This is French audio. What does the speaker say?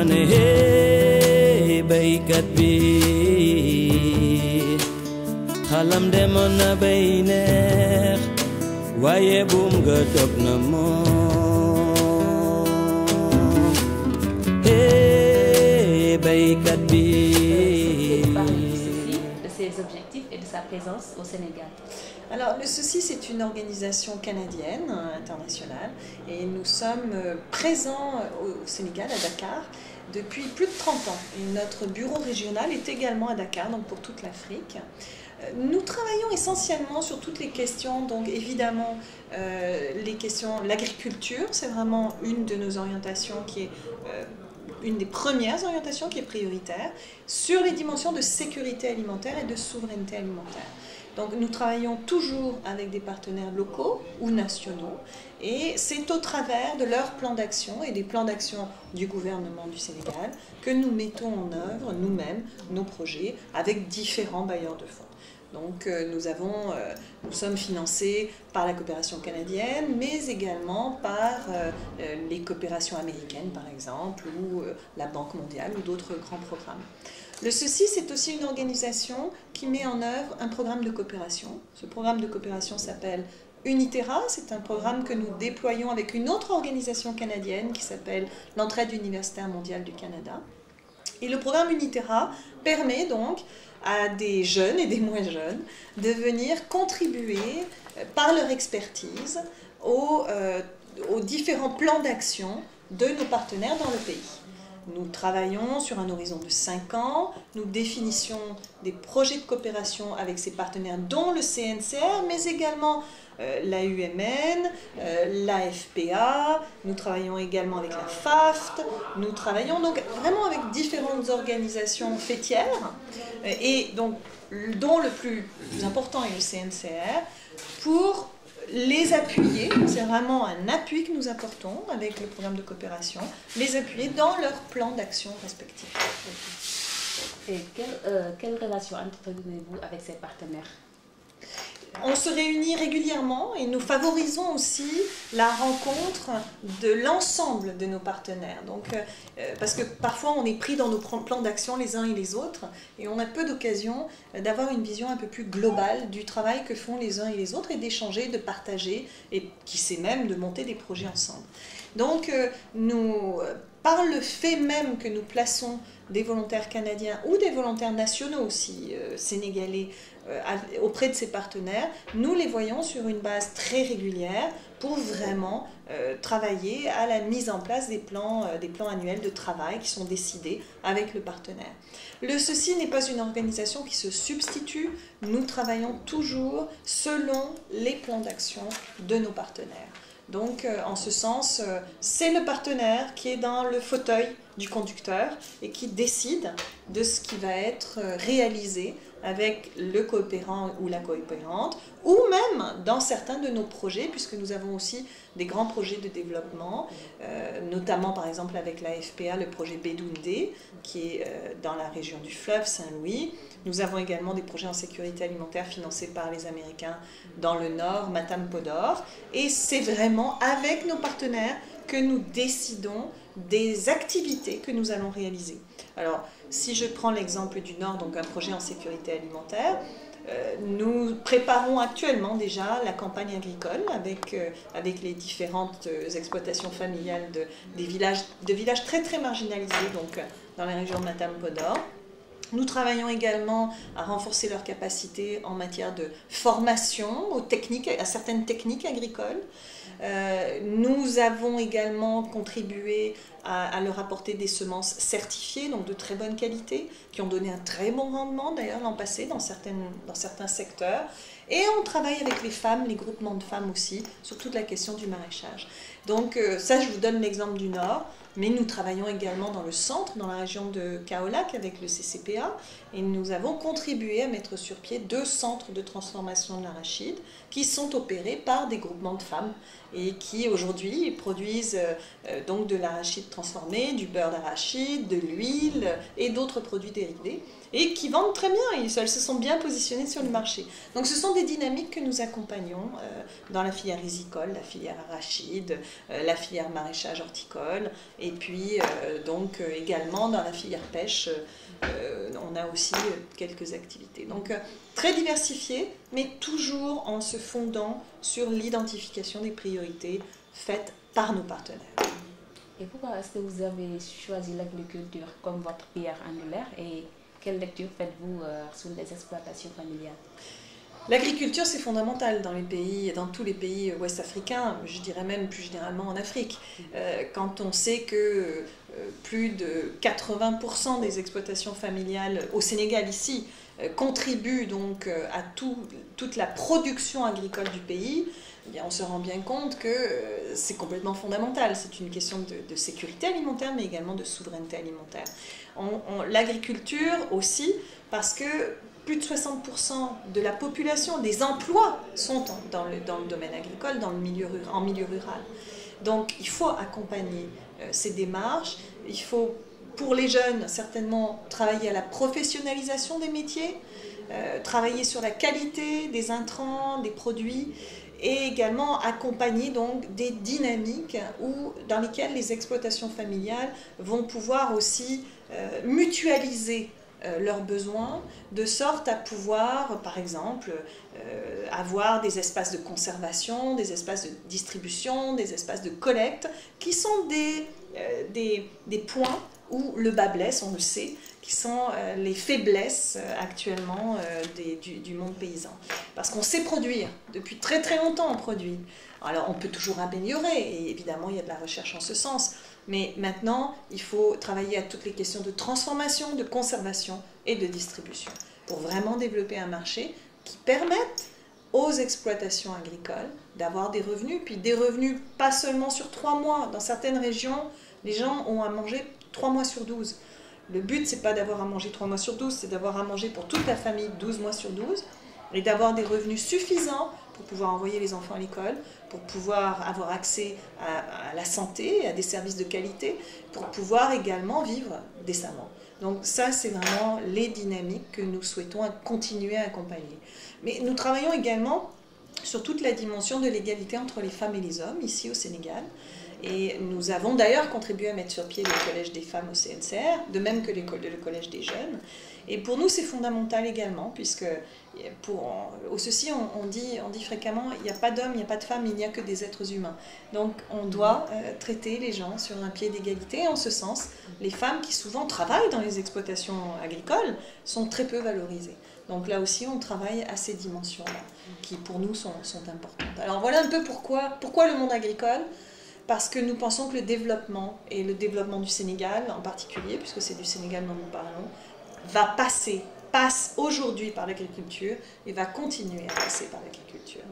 ne hey baykat bi xalam demoon na bay neex waaye buum nga dog na moom hey baykat bi. De ses objectifs et de sa présence au Sénégal. Alors, le Souci, c'est une organisation canadienne, internationale, et nous sommes présents au Sénégal, à Dakar, depuis plus de 30 ans. Et notre bureau régional est également à Dakar, donc pour toute l'Afrique. Nous travaillons essentiellement sur toutes les questions, donc évidemment les questions, l'agriculture, c'est vraiment une de nos orientations qui est une des premières orientations qui est prioritaire, sur les dimensions de sécurité alimentaire et de souveraineté alimentaire. Donc nous travaillons toujours avec des partenaires locaux ou nationaux et c'est au travers de leurs plans d'action et des plans d'action du gouvernement du Sénégal que nous mettons en œuvre nous-mêmes nos projets avec différents bailleurs de fonds. Donc nous sommes financés par la coopération canadienne, mais également par les coopérations américaines par exemple, ou la Banque mondiale ou d'autres grands programmes. Le Souci, c'est aussi une organisation qui met en œuvre un programme de coopération. Ce programme de coopération s'appelle Uniterra, c'est un programme que nous déployons avec une autre organisation canadienne qui s'appelle l'Entraide universitaire mondiale du Canada. Et le programme Uniterra permet donc à des jeunes et des moins jeunes de venir contribuer par leur expertise aux différents plans d'action de nos partenaires dans le pays. Nous travaillons sur un horizon de 5 ans, nous définissons des projets de coopération avec ces partenaires dont le CNCR, mais également l'AUMN, l'AFPA, nous travaillons également avec la FAFT, nous travaillons donc vraiment avec différentes organisations fêtières, et donc, dont le plus important est le CNCR, pour les appuyer, c'est vraiment un appui que nous apportons avec le programme de coopération, les appuyer dans leurs plans d'action respectifs. Et quelle relation entretenez-vous avec ces partenaires? On se réunit régulièrement et nous favorisons aussi la rencontre de l'ensemble de nos partenaires. Donc, parce que parfois on est pris dans nos plans d'action les uns et les autres et on a peu d'occasion d'avoir une vision un peu plus globale du travail que font les uns et les autres et d'échanger, de partager et qui sait même de monter des projets ensemble. Donc, par le fait même que nous plaçons des volontaires canadiens ou des volontaires nationaux aussi, sénégalais, auprès de ces partenaires, nous les voyons sur une base très régulière pour vraiment travailler à la mise en place des plans annuels de travail qui sont décidés avec le partenaire. Le Souci n'est pas une organisation qui se substitue, nous travaillons toujours selon les plans d'action de nos partenaires. Donc, en ce sens, c'est le partenaire qui est dans le fauteuil du conducteur et qui décide de ce qui va être réalisé avec le coopérant ou la coopérante, ou même dans certains de nos projets, puisque nous avons aussi des grands projets de développement, notamment par exemple avec la FPA, le projet Bédoundé, qui est dans la région du fleuve Saint-Louis. Nous avons également des projets en sécurité alimentaire financés par les Américains dans le nord, Matam Podor, et c'est vraiment avec nos partenaires que nous décidons des activités que nous allons réaliser. Alors, si je prends l'exemple du Nord, donc un projet en sécurité alimentaire, nous préparons actuellement déjà la campagne agricole avec les différentes exploitations familiales de villages très très marginalisés, donc dans la région de Matam Podor. Nous travaillons également à renforcer leurs capacités en matière de formation à certaines techniques agricoles. Nous avons également contribué à leur apporter des semences certifiées, donc de très bonne qualité, qui ont donné un très bon rendement d'ailleurs l'an passé dans certains secteurs. Et on travaille avec les femmes, les groupements de femmes aussi, sur toute la question du maraîchage. Donc ça, je vous donne l'exemple du Nord, mais nous travaillons également dans le centre, dans la région de Kaolack avec le CCPA, et nous avons contribué à mettre sur pied 2 centres de transformation de l'arachide qui sont opérés par des groupements de femmes et qui aujourd'hui produisent donc de l'arachide transformés, du beurre d'arachide, de l'huile et d'autres produits dérivés, et qui vendent très bien, elles se sont bien positionnées sur le marché. Donc ce sont des dynamiques que nous accompagnons dans la filière rizicole, la filière arachide, la filière maraîchage horticole, et puis donc également dans la filière pêche, on a aussi quelques activités. Donc très diversifié, mais toujours en se fondant sur l'identification des priorités faites par nos partenaires. Et pourquoi est-ce que vous avez choisi l'agriculture comme votre pierre angulaire et quelle lecture faites-vous sur les exploitations familiales? L'agriculture, c'est fondamental dans les pays, dans tous les pays ouest africains, je dirais même plus généralement en Afrique. Quand on sait que plus de 80% des exploitations familiales au Sénégal ici contribuent donc à toute la production agricole du pays, eh bien, on se rend bien compte que c'est complètement fondamental. C'est une question de sécurité alimentaire, mais également de souveraineté alimentaire. L'agriculture aussi, parce que plus de 60% de la population, des emplois sont dans le domaine agricole, en milieu rural. Donc il faut accompagner ces démarches, il faut pour les jeunes certainement travailler à la professionnalisation des métiers, travailler sur la qualité des intrants, des produits, et également accompagner donc des dynamiques dans lesquelles les exploitations familiales vont pouvoir aussi mutualiser leurs besoins, de sorte à pouvoir, par exemple, avoir des espaces de conservation, des espaces de distribution, des espaces de collecte, qui sont des points où le bas blesse, on le sait, qui sont les faiblesses actuellement du monde paysan. Parce qu'on sait produire, depuis très très longtemps on produit. Alors on peut toujours améliorer, et évidemment il y a de la recherche en ce sens, mais maintenant il faut travailler à toutes les questions de transformation, de conservation et de distribution, pour vraiment développer un marché qui permette aux exploitations agricoles d'avoir des revenus, puis des revenus pas seulement sur 3 mois. Dans certaines régions, les gens ont à manger 3 mois sur 12. Le but, c'est pas d'avoir à manger 3 mois sur 12, c'est d'avoir à manger pour toute la famille 12 mois sur 12, et d'avoir des revenus suffisants pour pouvoir envoyer les enfants à l'école, pour pouvoir avoir accès à la santé, à des services de qualité, pour pouvoir également vivre décemment. Donc ça, c'est vraiment les dynamiques que nous souhaitons continuer à accompagner. Mais nous travaillons également sur toute la dimension de l'égalité entre les femmes et les hommes, ici au Sénégal. Et nous avons d'ailleurs contribué à mettre sur pied le Collège des femmes au CNCR, de même que le Collège des jeunes. Et pour nous, c'est fondamental également, puisque au ceci, on dit fréquemment, il n'y a pas d'hommes, il n'y a pas de femmes, il n'y a que des êtres humains. Donc on doit traiter les gens sur un pied d'égalité. En ce sens, les femmes qui souvent travaillent dans les exploitations agricoles sont très peu valorisées. Donc là aussi, on travaille à ces dimensions-là, qui pour nous sont importantes. Alors voilà un peu pourquoi le monde agricole. Parce que nous pensons que le développement, et le développement du Sénégal en particulier, puisque c'est du Sénégal dont nous parlons, passe aujourd'hui par l'agriculture et va continuer à passer par l'agriculture.